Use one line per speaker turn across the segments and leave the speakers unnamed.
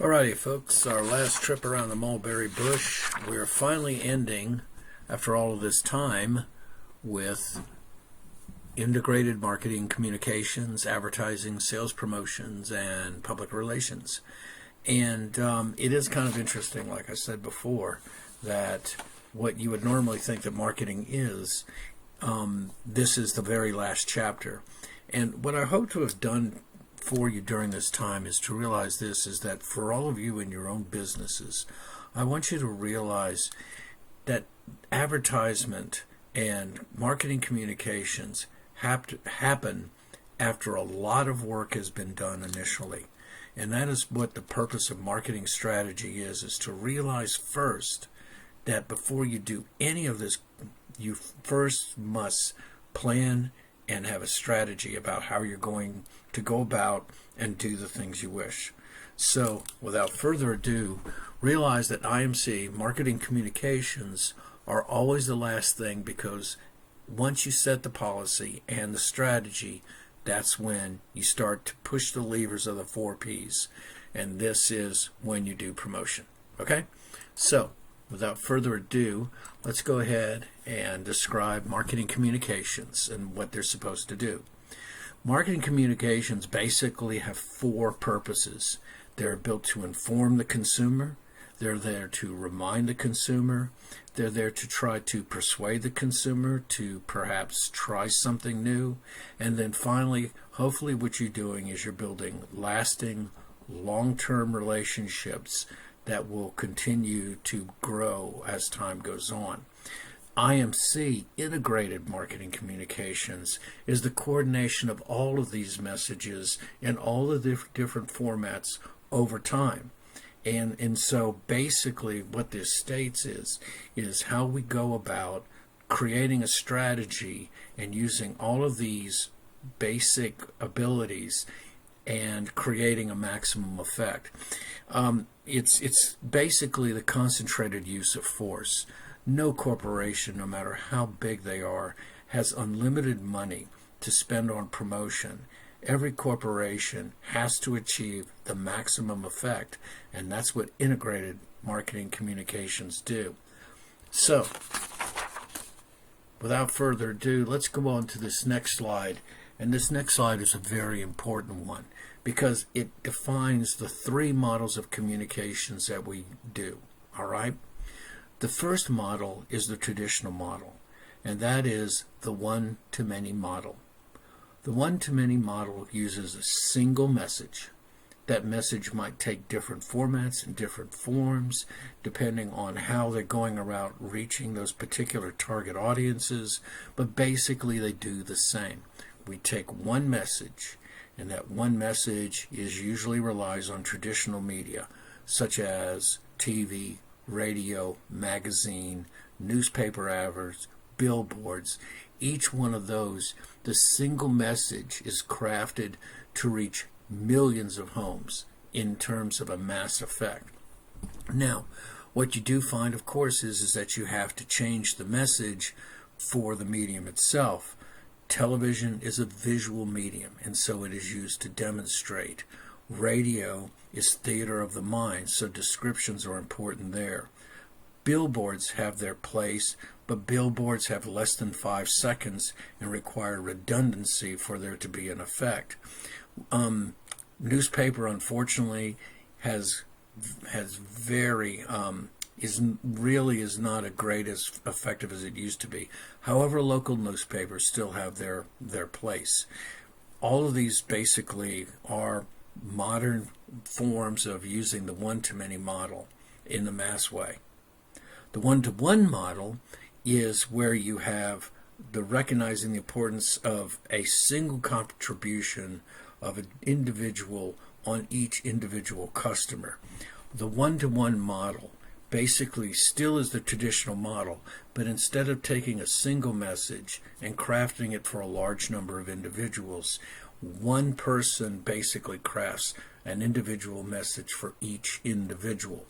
Alrighty, folks, our last trip around the mulberry bush. We're finally ending, after all of this time, with integrated marketing, communications, advertising, sales promotions, and public relations. And it is kind of interesting, like I said before, that what you would normally think that marketing is, this is the very last chapter. And what I hope to have done for you during this time is to realize this, is that for all of you in your own businesses, I want you to realize that advertisement and marketing communications have to happen after a lot of work has been done initially. And that is what the purpose of marketing strategy is to realize first that before you do any of this, you first must plan and have a strategy about how you're going to go about and do the things you wish. So, without further ado, realize that IMC, marketing communications, are always the last thing, because once you set the policy and the strategy, that's when you start to push the levers of the 4 Ps. And this is when you do promotion. Okay? So, without further ado, let's go ahead and describe marketing communications and what they're supposed to do. Marketing communications basically have 4 purposes. They're built to inform the consumer. They're there to remind the consumer. They're there to try to persuade the consumer to perhaps try something new. And then finally, hopefully what you're doing is you're building lasting, long-term relationships that will continue to grow as time goes on. IMC, Integrated Marketing Communications, is the coordination of all of these messages in all of the different formats over time. And so basically what this states is how we go about creating a strategy and using all of these basic abilities and creating a maximum effect. It's basically the concentrated use of force. No corporation, no matter how big they are, has unlimited money to spend on promotion. Every corporation has to achieve the maximum effect, and that's what integrated marketing communications do. So, without further ado, let's go on to this next slide. And this next slide is a very important one, because it defines the 3 models of communications that we do. All right? The first model is the traditional model, and that is the one-to-many model. The one-to-many model uses a single message. That message might take different formats and different forms depending on how they're going about reaching those particular target audiences, but basically they do the same. We take one message, and that one message usually relies on traditional media, such as TV, radio, magazine, newspaper ads, billboards. Each one of those, the single message is crafted to reach millions of homes in terms of a mass effect. Now, what you do find, of course, is that you have to change the message for the medium itself. Television is a visual medium, and so it is used to demonstrate. Radio is theater of the mind, so descriptions are important there. Billboards have their place, but billboards have less than 5 seconds and require redundancy for there to be an effect. Newspaper, unfortunately, is not as great as effective as it used to be. However, local newspapers still have their place. All of these basically are modern forms of using the one-to-many model in the mass way. The one-to-one model is where you have the recognizing the importance of a single contribution of an individual on each individual customer. The one-to-one model basically still is the traditional model, but instead of taking a single message and crafting it for a large number of individuals, one person basically crafts an individual message for each individual.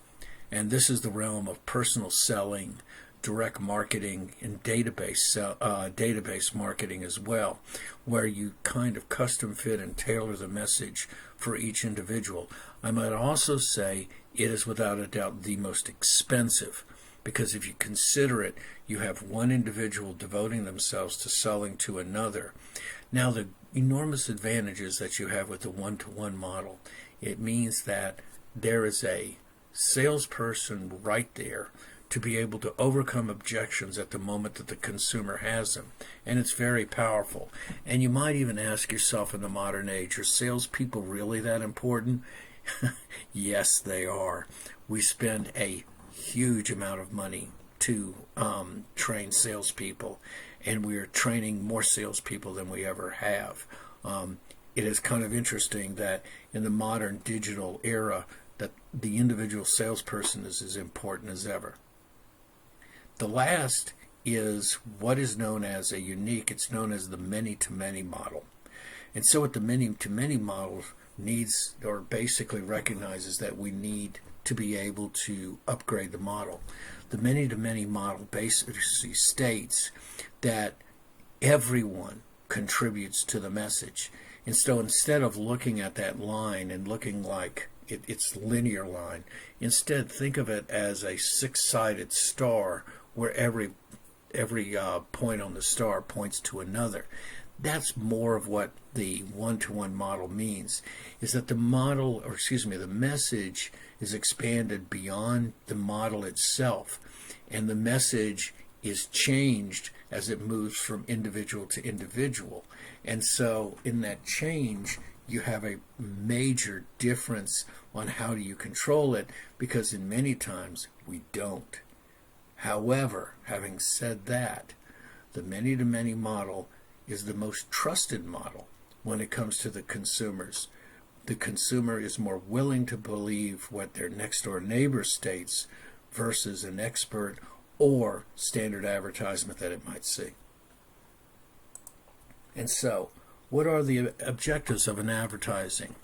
And this is the realm of personal selling, direct marketing and database marketing as well, where you kind of custom fit and tailor the message for each individual. I might also say it is without a doubt the most expensive, because if you consider it, you have one individual devoting themselves to selling to another. Now, the enormous advantages that you have with the one-to-one model, it means that there is a salesperson right there to be able to overcome objections at the moment that the consumer has them. And it's very powerful. And you might even ask yourself, in the modern age, are salespeople really that important? Yes, they are. We spend a huge amount of money to train salespeople, and we are training more salespeople than we ever have. It is kind of interesting that in the modern digital era, that the individual salesperson is as important as ever. The last is what is known as it's known as the many-to-many model. And so what the many-to-many model needs, or basically recognizes, that we need to be able to upgrade the model. The many-to-many model basically states that everyone contributes to the message. And so instead of looking at that line and looking like it's linear line, instead think of it as a six-sided star where every point on the star points to another. That's more of what the one-to-one model means, is that the message is expanded beyond the model itself, and the message is changed as it moves from individual to individual. And so in that change, you have a major difference on how do you control it, because in many times we don't. However, having said that, the many-to-many model is the most trusted model when it comes to the consumers. The consumer is more willing to believe what their next-door neighbor states versus an expert or standard advertisement that it might see. And so, what are the objectives of an advertising?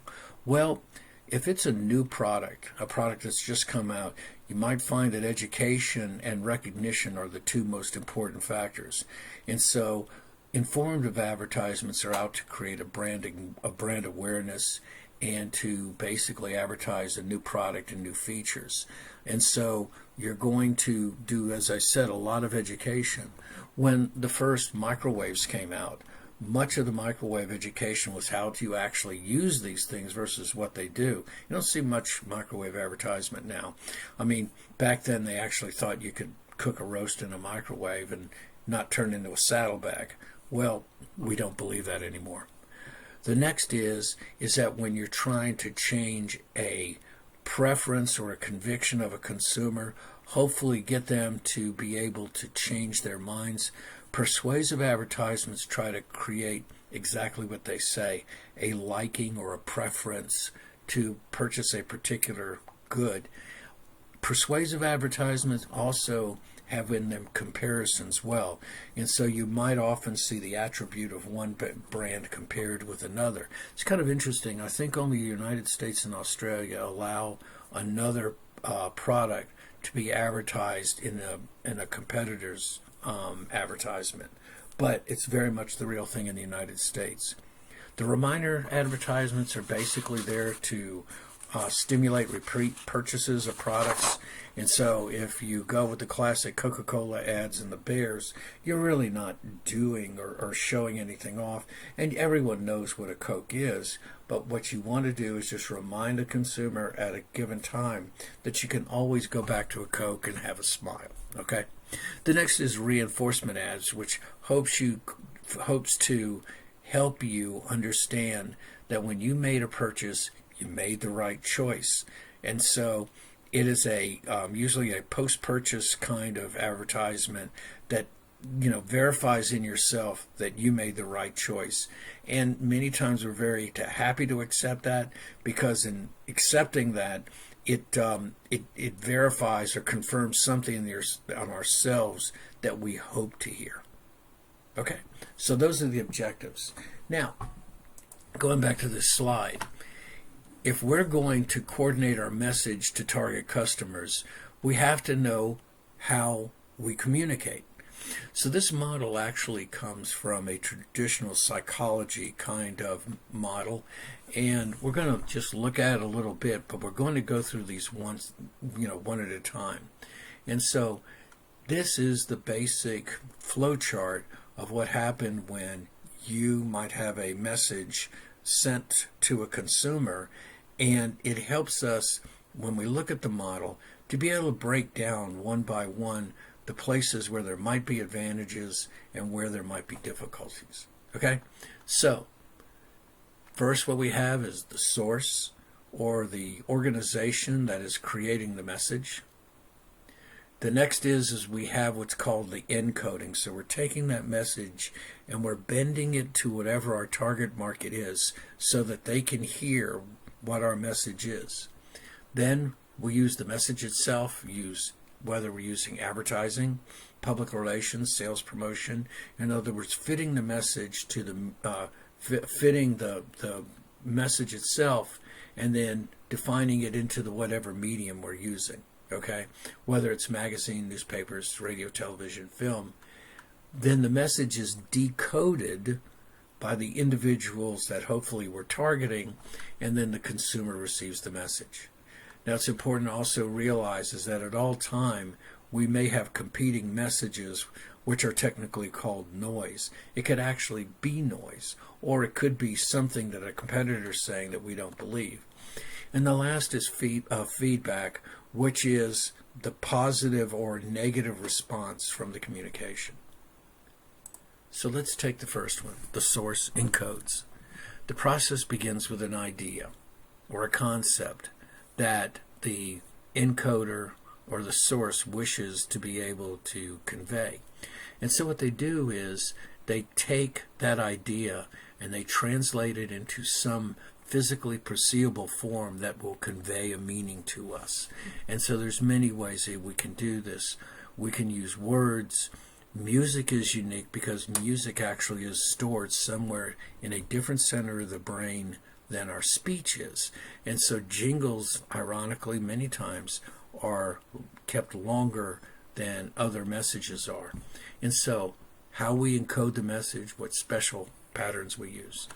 Well, if it's a new product, a product that's just come out, you might find that education and recognition are the two most important factors. And so informative advertisements are out to create a brand awareness and to basically advertise a new product and new features. And so you're going to do, as I said, a lot of education. When the first microwaves came out, much of the microwave education was how to actually use these things versus what they do. You don't see much microwave advertisement now. I mean, back then they actually thought you could cook a roast in a microwave and not turn into a saddlebag. Well, we don't believe that anymore. The next is that when you're trying to change a preference or a conviction of a consumer, hopefully get them to be able to change their minds, persuasive advertisements try to create exactly what they say, a liking or a preference to purchase a particular good. Persuasive advertisements also have in them comparisons well, and so you might often see the attribute of one brand compared with another. It's kind of interesting. I think only the United States and Australia allow another product to be advertised in a competitor's advertisement, but it's very much the real thing in the United States. The reminder advertisements are basically there to stimulate repeat purchases of products. And so if you go with the classic Coca-Cola ads and the bears, you're really not doing or showing anything off. And everyone knows what a Coke is. But what you want to do is just remind a consumer at a given time that you can always go back to a Coke and have a smile. Okay? The next is reinforcement ads, which hopes to help you understand that when you made a purchase, you made the right choice. And so it is usually a post-purchase kind of advertisement that verifies in yourself that you made the right choice. And many times we're very happy to accept that, because in accepting that, it verifies or confirms something on ourselves that we hope to hear. Okay, so those are the objectives. Now, going back to this slide, if we're going to coordinate our message to target customers, we have to know how we communicate. So this model actually comes from a traditional psychology kind of model, and we're going to just look at it a little bit, but we're going to go through these one at a time. And so this is the basic flow chart of what happened when you might have a message sent to a consumer, and it helps us, when we look at the model, to be able to break down one by one the places where there might be advantages and where there might be difficulties. Okay? So, first what we have is the source, or the organization that is creating the message. The next is we have what's called the encoding. So we're taking that message and we're bending it to whatever our target market is so that they can hear what our message is. Then we use the message itself, whether we're using advertising, public relations, sales promotion. In other words, fitting the message to fitting the message itself, and then defining it into the whatever medium we're using. Okay, whether it's magazine, newspapers, radio, television, film, then the message is decoded by the individuals that hopefully we're targeting, and then the consumer receives the message. Now, it's important to also realize is that at all time we may have competing messages, which are technically called noise. It could actually be noise, or it could be something that a competitor is saying that we don't believe. And the last is feedback, which is the positive or negative response from the communication. So let's take the first one, the source encodes. The process begins with an idea or a concept that the encoder or the source wishes to be able to convey. And so what they do is they take that idea and they translate it into some physically perceivable form that will convey a meaning to us. And so there's many ways that we can do this. We can use words. Music is unique because music actually is stored somewhere in a different center of the brain than our speech is. And so jingles, ironically, many times are kept longer than other messages are. And so how we encode the message, what special patterns we use.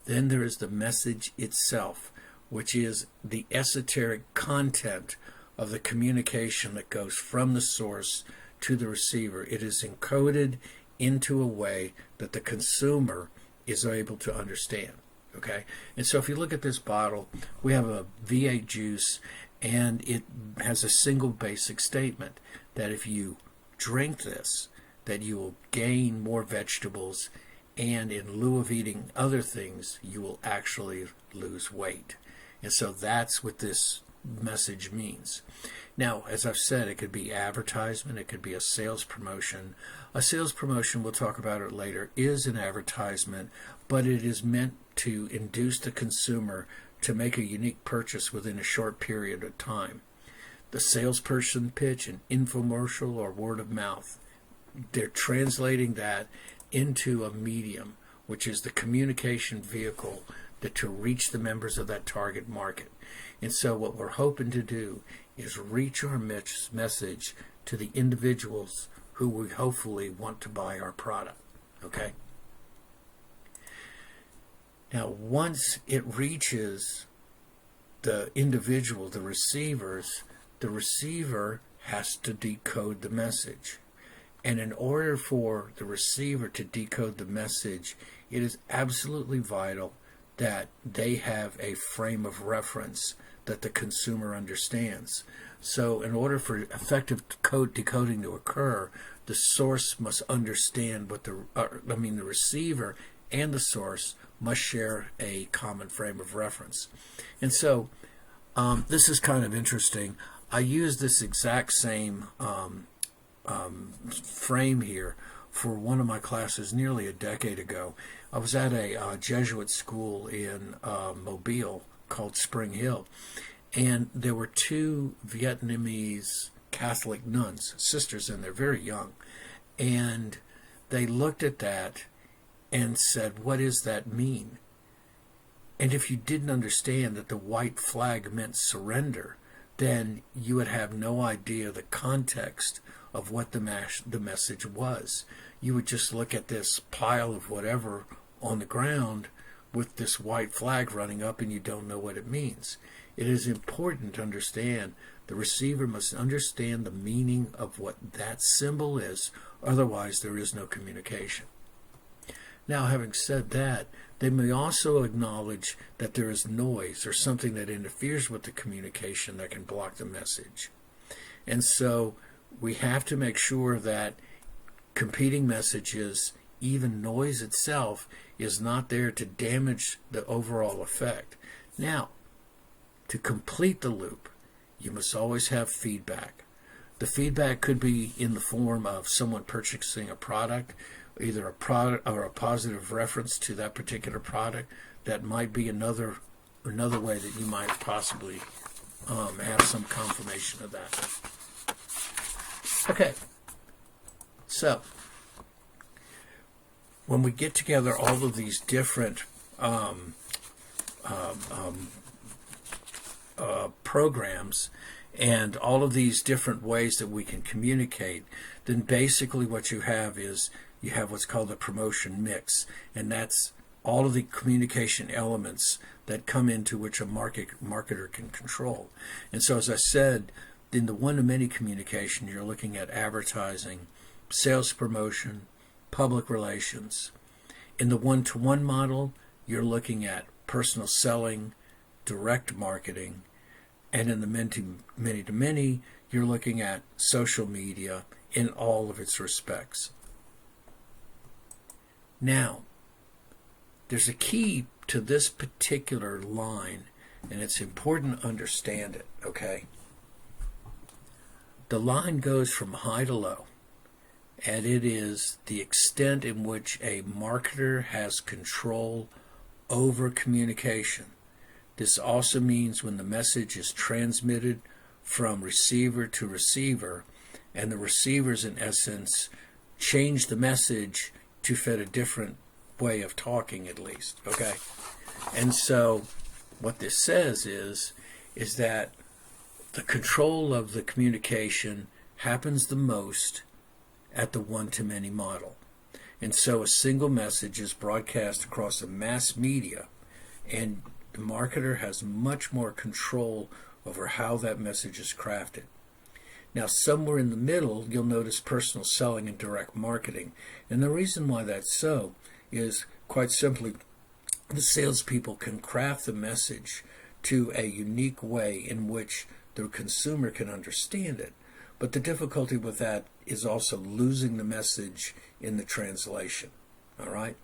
Then there is the message itself, which is the esoteric content of the communication that goes from the source to the receiver. It is encoded into a way that the consumer is able to understand. Okay? And so if you look at this bottle, we have a V8 juice, and it has a single basic statement that if you drink this, that you will gain more vegetables, and in lieu of eating other things, you will actually lose weight. And so that's what this message means. Now, as I've said, it could be advertisement, it could be a sales promotion. A sales promotion, we'll talk about it later, is an advertisement, but it is meant to induce the consumer to make a unique purchase within a short period of time. The salesperson pitch, an infomercial, or word of mouth, they're translating that into a medium, which is the communication vehicle to reach the members of that target market. And so what we're hoping to do is reach our message to the individuals who we hopefully want to buy our product. Okay? Now, once it reaches the individual, the receiver has to decode the message. And in order for the receiver to decode the message, it is absolutely vital that they have a frame of reference that the consumer understands. So in order for effective decoding to occur, the source must understand what the receiver and the source must share a common frame of reference. And so this is kind of interesting. I use this exact same frame here for one of my classes nearly a decade ago. I was at a Jesuit school in Mobile called Spring Hill, and there were two Vietnamese Catholic nuns, sisters, and they're very young, and they looked at that and said, "What does that mean?" And if you didn't understand that the white flag meant surrender, then you would have no idea the context of what the message was. You would just look at this pile of whatever on the ground with this white flag running up, and you don't know what it means. It is important to understand the receiver must understand the meaning of what that symbol is, otherwise there is no communication. Now, having said that, they may also acknowledge that there is noise or something that interferes with the communication that can block the message. And so we have to make sure that competing messages, even noise itself, is not there to damage the overall effect. Now, to complete the loop, you must always have feedback. The feedback could be in the form of someone purchasing a product, either a product or a positive reference to that particular product. That might be another way that you might possibly have some confirmation of that. Okay, so when we get together all of these different programs and all of these different ways that we can communicate, then basically what you have is you have what's called a promotion mix, and that's all of the communication elements that come into which a marketer can control. And so, as I said, in the one-to-many communication, you're looking at advertising, sales promotion, public relations. In the one-to-one model, you're looking at personal selling, direct marketing, and in the many-to-many, you're looking at social media in all of its respects. Now, there's a key to this particular line, and it's important to understand it, okay? The line goes from high to low, and it is the extent in which a marketer has control over communication. This also means when the message is transmitted from receiver to receiver, and the receivers, in essence, change the message to fit a different way of talking, at least, okay? And so what this says is that the control of the communication happens the most at the one-to-many model. And so a single message is broadcast across the mass media, and the marketer has much more control over how that message is crafted. Now, somewhere in the middle, you'll notice personal selling and direct marketing. And the reason why that's so is quite simply the salespeople can craft the message to a unique way in which the consumer can understand it. But the difficulty with that is also losing the message in the translation. All right?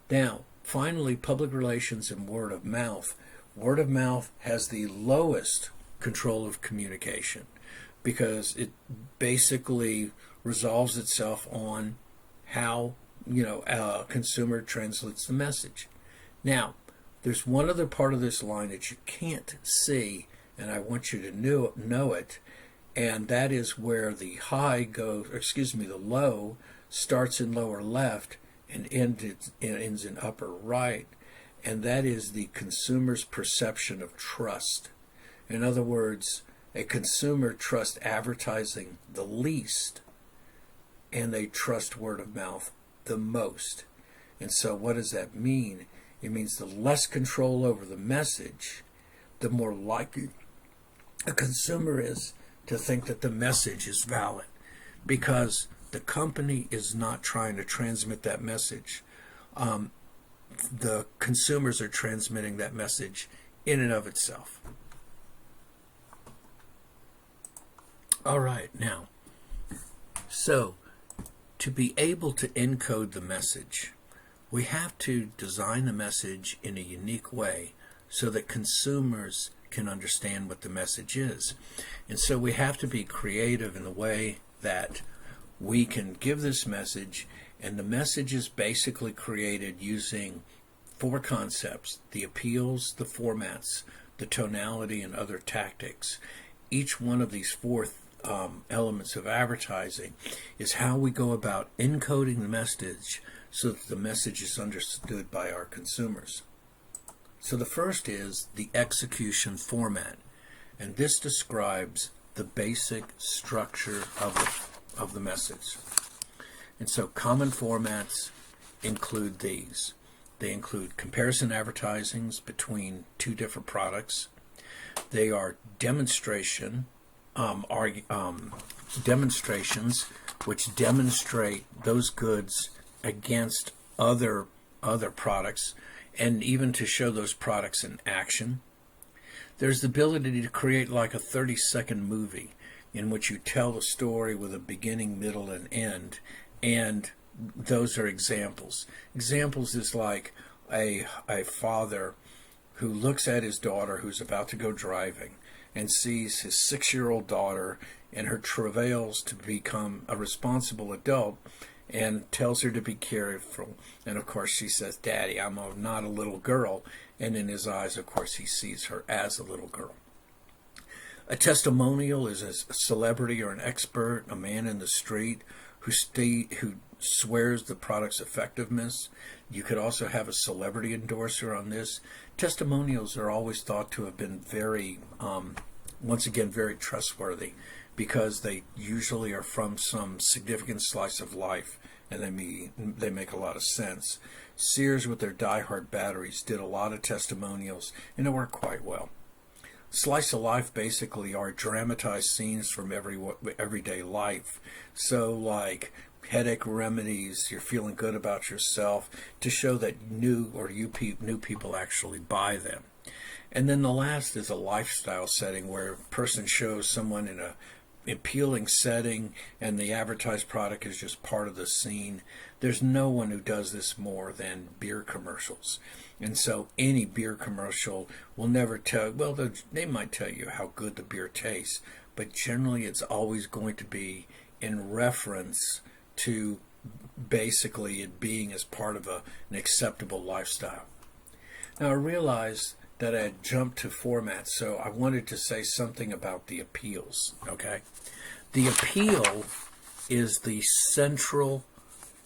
Now, finally, public relations and word of mouth. Word of mouth has the lowest control of communication because it basically resolves itself on how a consumer translates the message. Now, there's one other part of this line that you can't see, and I want you to know it, and that is where the the low starts in lower left and ends in upper right, and that is the consumer's perception of trust. In other words, a consumer trusts advertising the least, and they trust word of mouth the most. And so what does that mean? It means the less control over the message, the more likely a consumer is to think that the message is valid, because the company is not trying to transmit that message. The consumers are transmitting that message in and of itself. All right, now, so to be able to encode the message, we have to design the message in a unique way so that consumers can understand what the message is. And so we have to be creative in the way that we can give this message, and the message is basically created using 4 concepts: the appeals, the formats, the tonality, and other tactics. Each one of these 4 elements of advertising is how we go about encoding the message so that the message is understood by our consumers. So the first is the execution format. And this describes the basic structure of the message. And so common formats include these. They include comparison advertisings between two different products. They are demonstrations which demonstrate those goods against other products, and even to show those products in action. There's the ability to create like a 30-second movie in which you tell the story with a beginning, middle, and end. And those are examples. Examples is like a father who looks at his daughter who's about to go driving and sees his 6-year-old daughter in her travails to become a responsible adult, and tells her to be careful. And of course she says, "Daddy, I'm not a little girl." And in his eyes, of course, he sees her as a little girl. A testimonial is a celebrity or an expert, a man in the street who swears the product's effectiveness. You could also have a celebrity endorser on this. Testimonials are always thought to have been very, once again, very trustworthy, because they usually are from some significant slice of life, and they make a lot of sense. Sears, with their Die-Hard batteries, did a lot of testimonials, and it worked quite well. Slice of life basically are dramatized scenes from everyday life. So like headache remedies, you're feeling good about yourself, to show that new people actually buy them. And then the last is a lifestyle setting, where a person shows someone in a appealing setting and the advertised product is just part of the scene. There's no one who does this more than beer commercials. And so any beer commercial will never tell, well, they might tell you how good the beer tastes, but generally it's always going to be in reference to basically it being as part of an acceptable lifestyle. Now I realized that I had jumped to formats, so I wanted to say something about the appeals, okay? The appeal is the central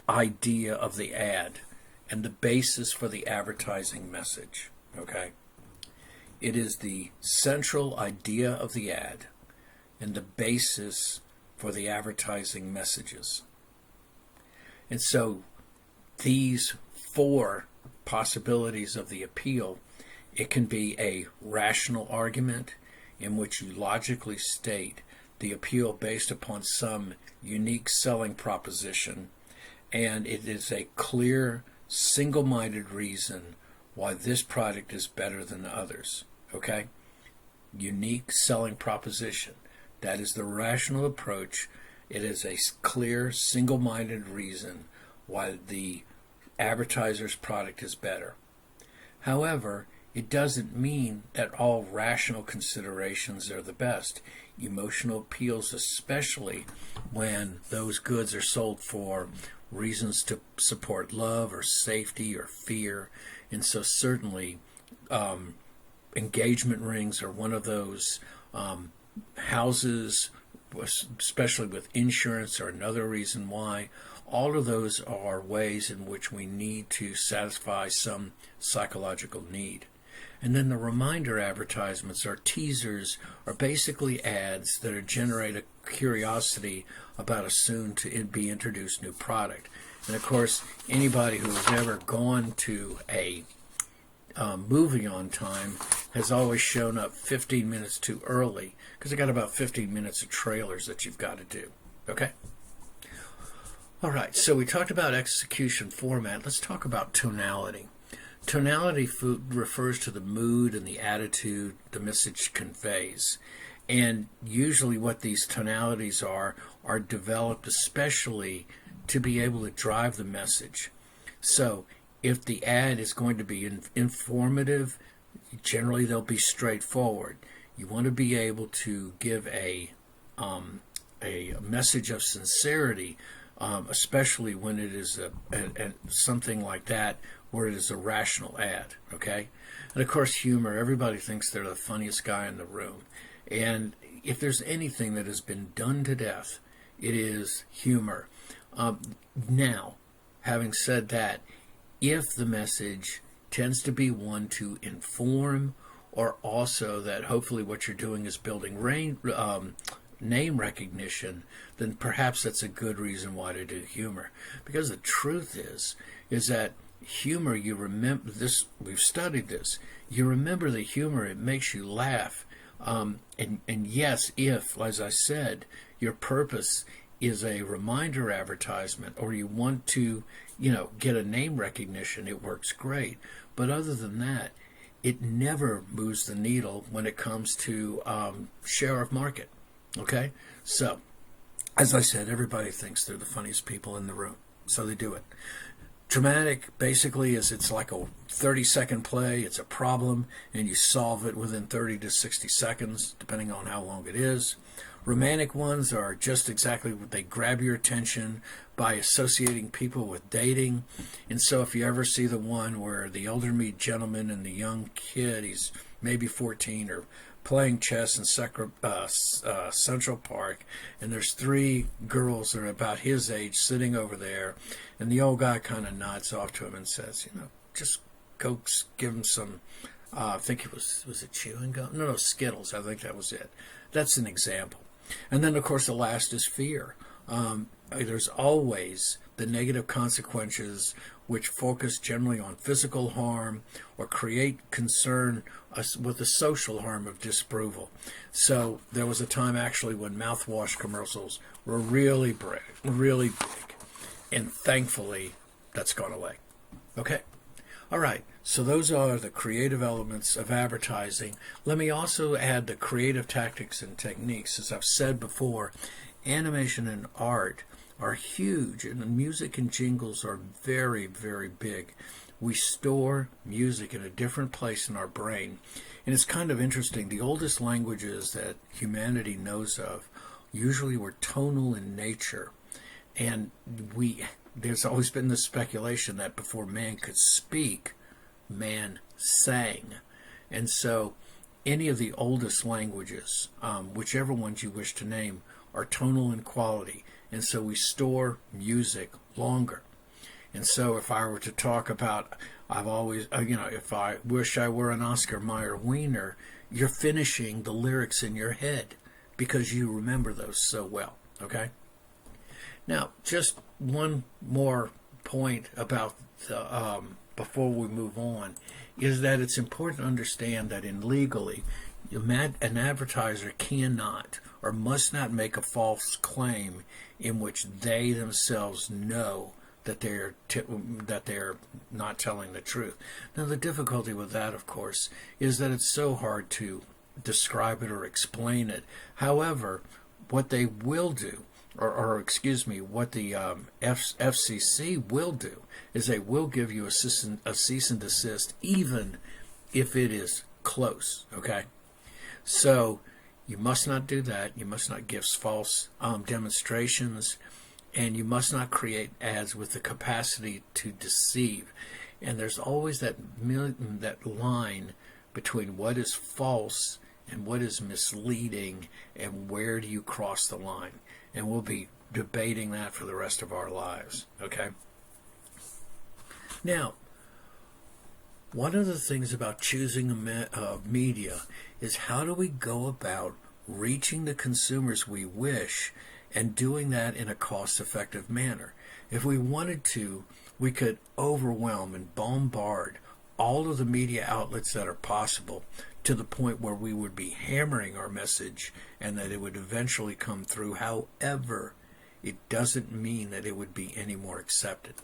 idea of the ad and the basis for the advertising message, okay? It is the central idea of the ad and the basis for the advertising messages. And so these 4 possibilities of the appeal: it can be a rational argument in which you logically state the appeal based upon some unique selling proposition, and it is a clear, single-minded reason why this product is better than others. Okay? Unique selling proposition. That is the rational approach. It is a clear, single-minded reason why the advertiser's product is better. However, it doesn't mean that all rational considerations are the best. Emotional appeals, especially when those goods are sold for reasons to support love or safety or fear. And so certainly engagement rings are one of those. Houses, especially with insurance, are another reason why. All of those are ways in which we need to satisfy some psychological need. And then the reminder advertisements or teasers are basically ads that generate a curiosity about a soon to be introduced new product. And of course, anybody who has ever gone to a movie on time has always shown up 15 minutes too early, because they got about 15 minutes of trailers that you've got to do. Okay? All right, so we talked about execution format. Let's talk about tonality. Tonality refers to the mood and the attitude the message conveys. And usually what these tonalities are developed especially to be able to drive the message. So if the ad is going to be informative, generally they'll be straightforward. You want to be able to give a message of sincerity, especially when it is something like that, where it is a rational ad, okay? And of course, humor. Everybody thinks they're the funniest guy in the room. And if there's anything that has been done to death, it is humor. Now, having said that, if the message tends to be one to inform or also that hopefully what you're doing is building name recognition, then perhaps that's a good reason why to do humor. Because the truth is that humor, you remember this, we've studied this, you remember the humor, it makes you laugh. And yes, if, as I said, your purpose is a reminder advertisement, or you want to, get a name recognition, it works great. But other than that, it never moves the needle when it comes to share of market. Okay? So, as I said, everybody thinks they're the funniest people in the room. So they do it. Dramatic basically is it's like a 30-second play. It's a problem, and you solve it within 30 to 60 seconds, depending on how long it is. Romantic ones are just exactly what they grab your attention by associating people with dating. And so if you ever see the one where the elderly gentleman and the young kid, he's maybe 14, or playing chess in Central Park, and there's 3 girls that are about his age sitting over there, and the old guy kind of nods off to him and says, just go give him some, I think it was it chewing gum? No, Skittles, I think that was it. That's an example. And then, of course, the last is fear. There's always the negative consequences, which focus generally on physical harm or create concern with the social harm of disapproval. So there was a time actually when mouthwash commercials were really big, and thankfully that's gone away. Okay. All right, so those are the creative elements of advertising. Let me also add the creative tactics and techniques. As I've said before, animation and art are huge, and the music and jingles are very, very big. We store music in a different place in our brain, and it's kind of interesting. The oldest languages that humanity knows of usually were tonal in nature, and there's always been this speculation that before man could speak, man sang. And so any of the oldest languages, whichever ones you wish to name, are tonal in quality. And so we store music longer. And so if I were to talk about, I've always, if I wish I were an Oscar Mayer Wiener, you're finishing the lyrics in your head because you remember those so well. Okay? Now, just one more point about before we move on, is that it's important to understand that legally, an advertiser cannot or must not make a false claim in which they themselves know that they're not telling the truth. Now, the difficulty with that, of course, is that it's so hard to describe it or explain it. However, what they will do, what the FCC will do, is they will give you a cease and desist, even if it is close. Okay, so you must not do that. You must not give false demonstrations, and you must not create ads with the capacity to deceive. And there's always that line between what is false and what is misleading, and where do you cross the line. And we'll be debating that for the rest of our lives, okay? Now, one of the things about choosing media is how do we go about reaching the consumers we wish and doing that in a cost-effective manner. If we wanted to, we could overwhelm and bombard all of the media outlets that are possible to the point where we would be hammering our message and that it would eventually come through. However, it doesn't mean that it would be any more accepted.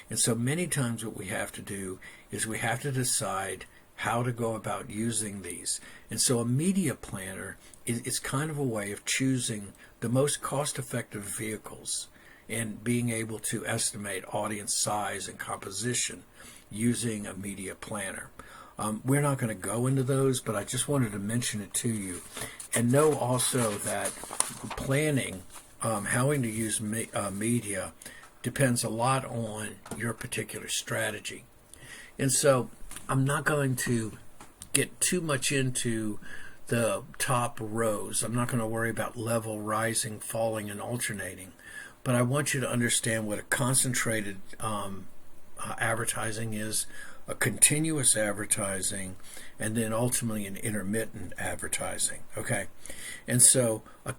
And so many times what we have to do is we have to decide how to go about using these. And so a media planner is kind of a way of choosing the most cost-effective vehicles and being able to estimate audience size and composition using a media planner. We're not going to go into those, but I just wanted to mention it to you. And know also that planning, how to use media, depends a lot on your particular strategy. And so I'm not going to get too much into the top rows. I'm not going to worry about level, rising, falling, and alternating. But I want you to understand what a concentrated advertising is, a continuous advertising, and then ultimately an intermittent advertising. Okay, and so a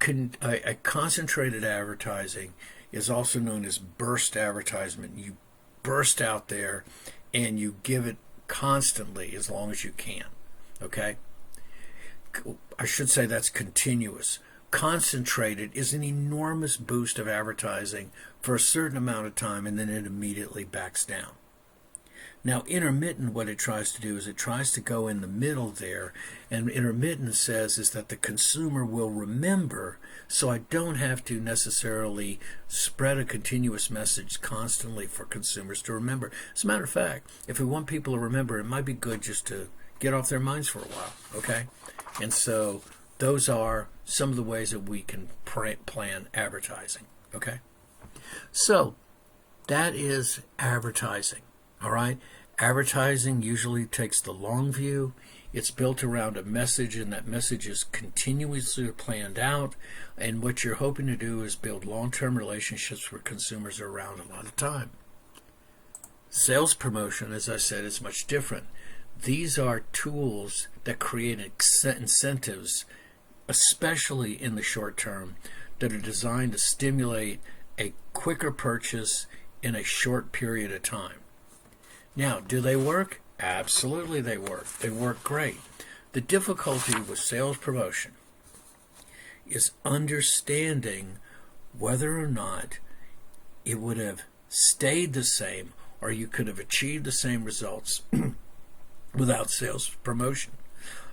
concentrated advertising is also known as burst advertisement. You burst out there and you give it constantly as long as you can. Okay, I should say that's continuous. Concentrated is an enormous boost of advertising for a certain amount of time, and then it immediately backs down. Now, intermittent, what it tries to do is it tries to go in the middle there, and intermittent says is that the consumer will remember, so I don't have to necessarily spread a continuous message constantly for consumers to remember. As a matter of fact, if we want people to remember, it might be good just to get off their minds for a while, okay? And so those are some of the ways that we can plan advertising, okay? So that is advertising. All right, advertising usually takes the long view. It's built around a message, and that message is continuously planned out. And what you're hoping to do is build long-term relationships where consumers are around a lot of time. Sales promotion, as I said, is much different. These are tools that create incentives, especially in the short term, that are designed to stimulate a quicker purchase in a short period of time. Now, do they work? Absolutely they work. They work great. The difficulty with sales promotion is understanding whether or not it would have stayed the same or you could have achieved the same results without sales promotion.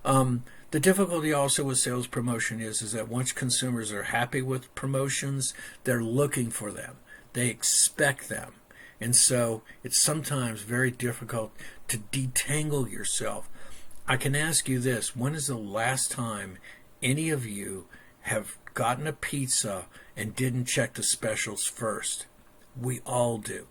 The difficulty also with sales promotion is that once consumers are happy with promotions, they're looking for them. They expect them. And so it's sometimes very difficult to detangle yourself. I can ask you this: when is the last time any of you have gotten a pizza and didn't check the specials first? We all do.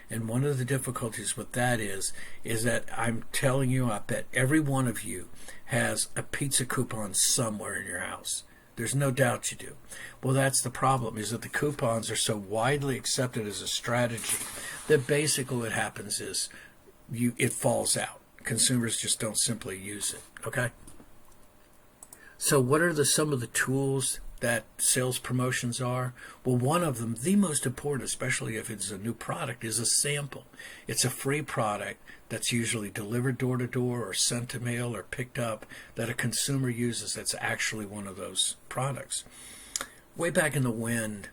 And one of the difficulties with that is that I'm telling you, I bet every one of you has a pizza coupon somewhere in your house. There's no doubt you do. Well, that's the problem, is that the coupons are so widely accepted as a strategy that basically what happens is it falls out. Consumers just don't simply use it, okay? So what are some of the tools that sales promotions are? Well, one of them, the most important, especially if it's a new product, is a sample. It's a free product that's usually delivered door to door or sent to mail or picked up that a consumer uses that's actually one of those products. Way back in the when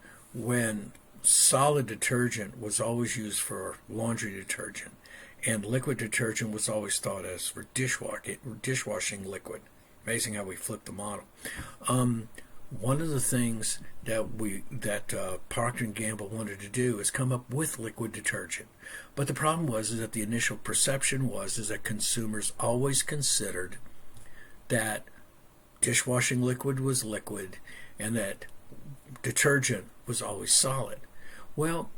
solid detergent was always used for laundry detergent and liquid detergent was always thought as for dishwashing liquid. Amazing how we flipped the model. One of the things that Procter & Gamble wanted to do is come up with liquid detergent. But the problem was that the initial perception was that consumers always considered that dishwashing liquid was liquid and that detergent was always solid. Well,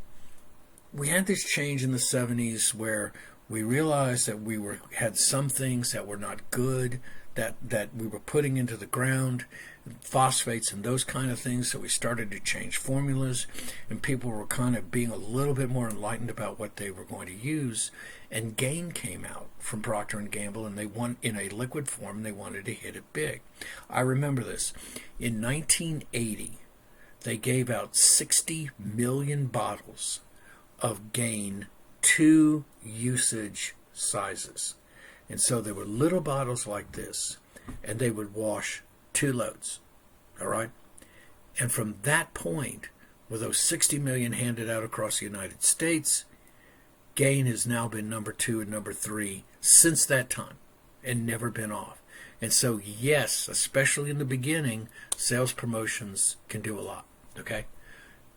we had this change in the 70s where we realized that we had some things that were not good, that we were putting into the ground, phosphates and those kind of things. So we started to change formulas, and people were kind of being a little bit more enlightened about what they were going to use. And Gain came out from Procter & Gamble, and they went in a liquid form, and they wanted to hit it big. I remember this. In 1980, they gave out 60 million bottles of Gain 2 usage sizes. And so there were little bottles like this, and they would wash 2 loads. All right? And from that point, with those 60 million handed out across the United States, Gain has now been number 2 and number 3 since that time and never been off. And so, yes, especially in the beginning, sales promotions can do a lot. Okay?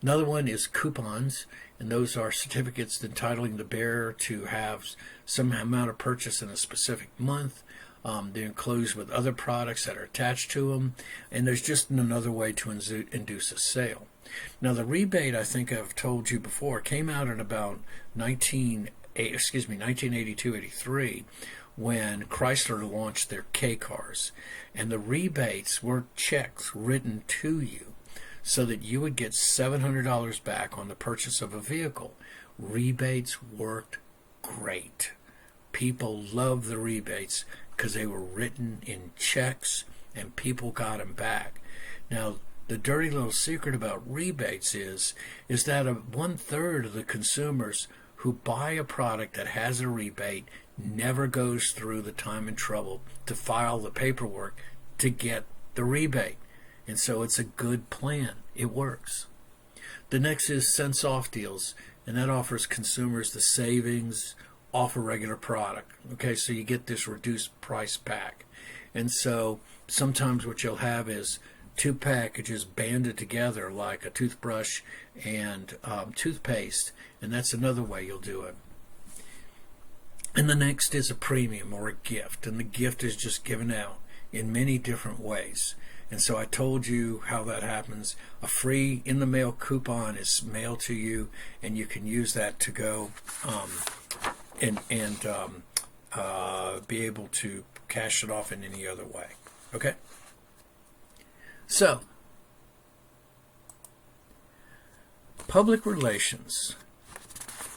Another one is coupons, and those are certificates entitling the bearer to have some amount of purchase in a specific month. They're enclosed with other products that are attached to them, and there's just another way to induce a sale. Now, the rebate, I think I've told you before, came out in about 1982-83 when Chrysler launched their K cars, and the rebates were checks written to you so that you would get $700 back on the purchase of a vehicle. Rebates worked great. People love the rebates because they were written in checks and people got them back. Now, the dirty little secret about rebates is that 1/3 of the consumers who buy a product that has a rebate never goes through the time and trouble to file the paperwork to get the rebate. And so it's a good plan. It works. The next is cents off deals, and that offers consumers the savings off a regular product. Okay, so you get this reduced price pack. And so sometimes what you'll have is 2 packages banded together like a toothbrush and toothpaste, and that's another way you'll do it. And the next is a premium or a gift, and the gift is just given out in many different ways. And so I told you how that happens. A free in-the-mail coupon is mailed to you, and you can use that to go be able to cash it off in any other way. Okay? So, public relations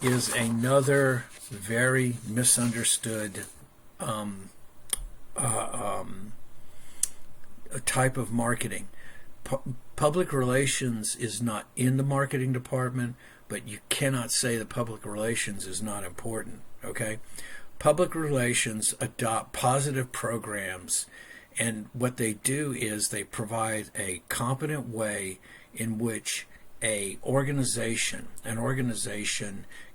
is another very misunderstood a type of marketing. Public relations is not in the marketing department, but you cannot say that public relations is not important, okay? Public relations adopt positive programs, and what they do is they provide a competent way in which an organization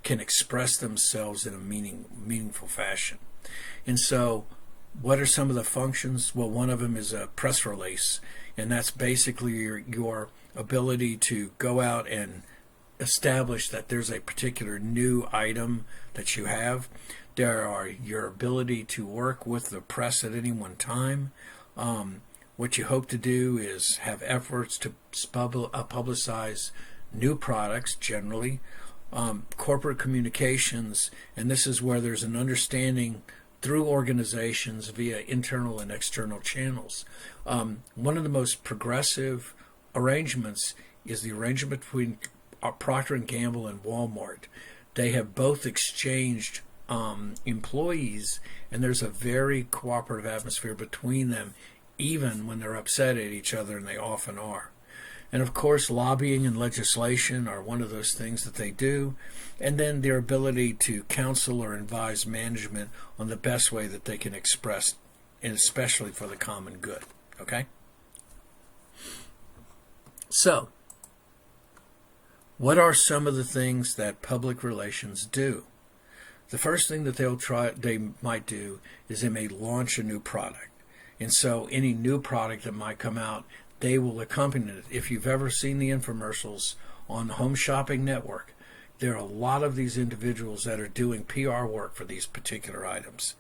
can express themselves in a meaningful fashion. And so what are some of the functions? Well, one of them is a press release, and that's basically your ability to go out and establish that there's a particular new item that you have. There are your ability to work with the press at any one time. What you hope to do is have efforts to publicize new products generally. Corporate communications, and this is where there's an understanding through organizations via internal and external channels. One of the most progressive arrangements is the arrangement between Procter & Gamble and Walmart. They have both exchanged employees, and there's a very cooperative atmosphere between them, even when they're upset at each other, and they often are. And of course, lobbying and legislation are one of those things that they do. And then their ability to counsel or advise management on the best way that they can express, and especially for the common good. Okay? So, what are some of the things that public relations do? The first thing that they might do is they may launch a new product. And so any new product that might come out, they will accompany it. If you've ever seen the infomercials on the Home Shopping Network, there are a lot of these individuals that are doing PR work for these particular items.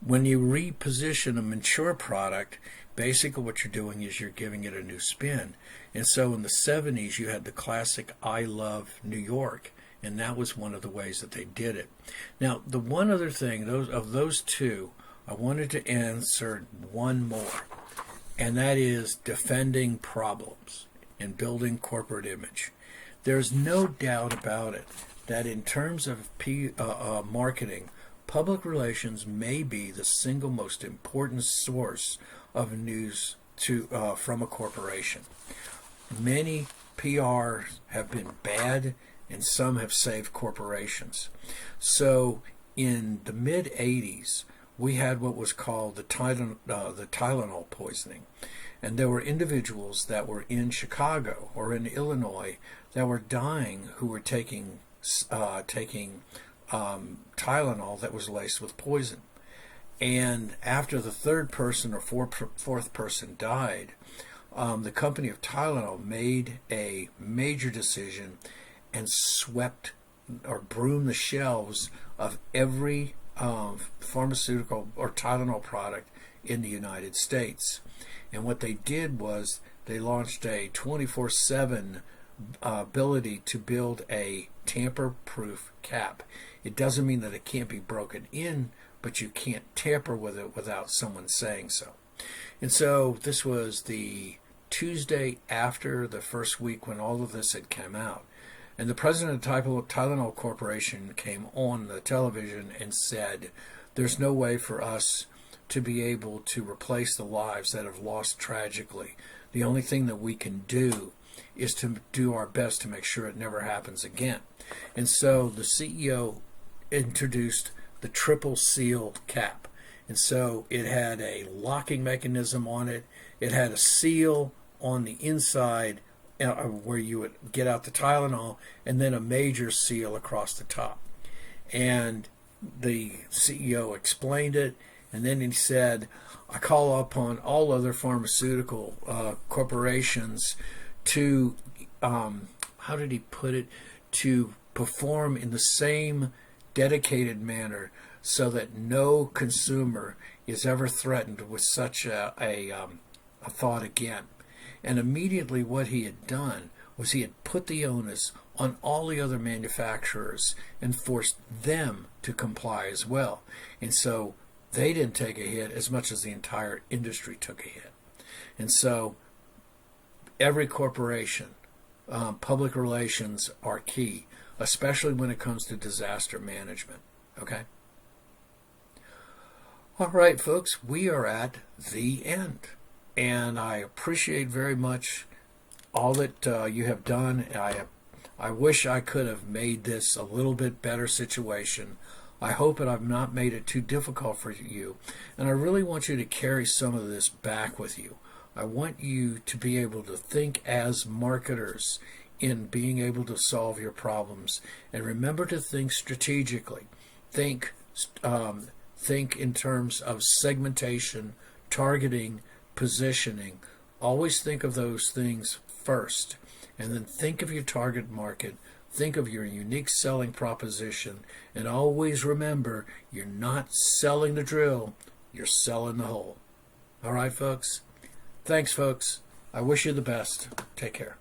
When you reposition a mature product, basically what you're doing is you're giving it a new spin. And so in the 70s, you had the classic I Love New York, and that was one of the ways that they did it. Now, the one other thing, those two, I wanted to answer one more. And that is defending problems and building corporate image. There's no doubt about it that in terms of marketing, public relations may be the single most important source of news from a corporation. Many PR have been bad, and some have saved corporations. So in the mid-'80s, we had what was called the Tylenol poisoning. And there were individuals that were in Chicago or in Illinois that were dying who were taking Tylenol that was laced with poison. And after the third person or fourth person died, the company of Tylenol made a major decision and swept or broomed the shelves of every pharmaceutical or Tylenol product in the United States. And what they did was they launched a 24/7 ability to build a tamper-proof cap. It doesn't mean that it can't be broken in, but you can't tamper with it without someone saying so. And so this was the Tuesday after the first week when all of this had come out. And the president of Tylenol Corporation came on the television and said, there's no way for us to be able to replace the lives that have lost tragically. The only thing that we can do is to do our best to make sure it never happens again. And so the CEO introduced the triple sealed cap. And so it had a locking mechanism on it. It had a seal on the inside where you would get out the Tylenol, and then a major seal across the top. And the CEO explained it, and then he said, I call upon all other pharmaceutical corporations to, how did he put it, to perform in the same dedicated manner so that no consumer is ever threatened with such a thought again. And immediately what he had done was he had put the onus on all the other manufacturers and forced them to comply as well. And so they didn't take a hit as much as the entire industry took a hit. And so every corporation, public relations are key, especially when it comes to disaster management. Okay? All right, folks, we are at the end. And I appreciate very much all that you have done. I wish I could have made this a little bit better situation. I hope that I've not made it too difficult for you. And I really want you to carry some of this back with you. I want you to be able to think as marketers in being able to solve your problems. And remember to think strategically. Think in terms of segmentation, targeting, positioning. Always think of those things first. And then think of your target market. Think of your unique selling proposition. And always remember, you're not selling the drill, you're selling the hole. All right, folks? Thanks, folks. I wish you the best. Take care.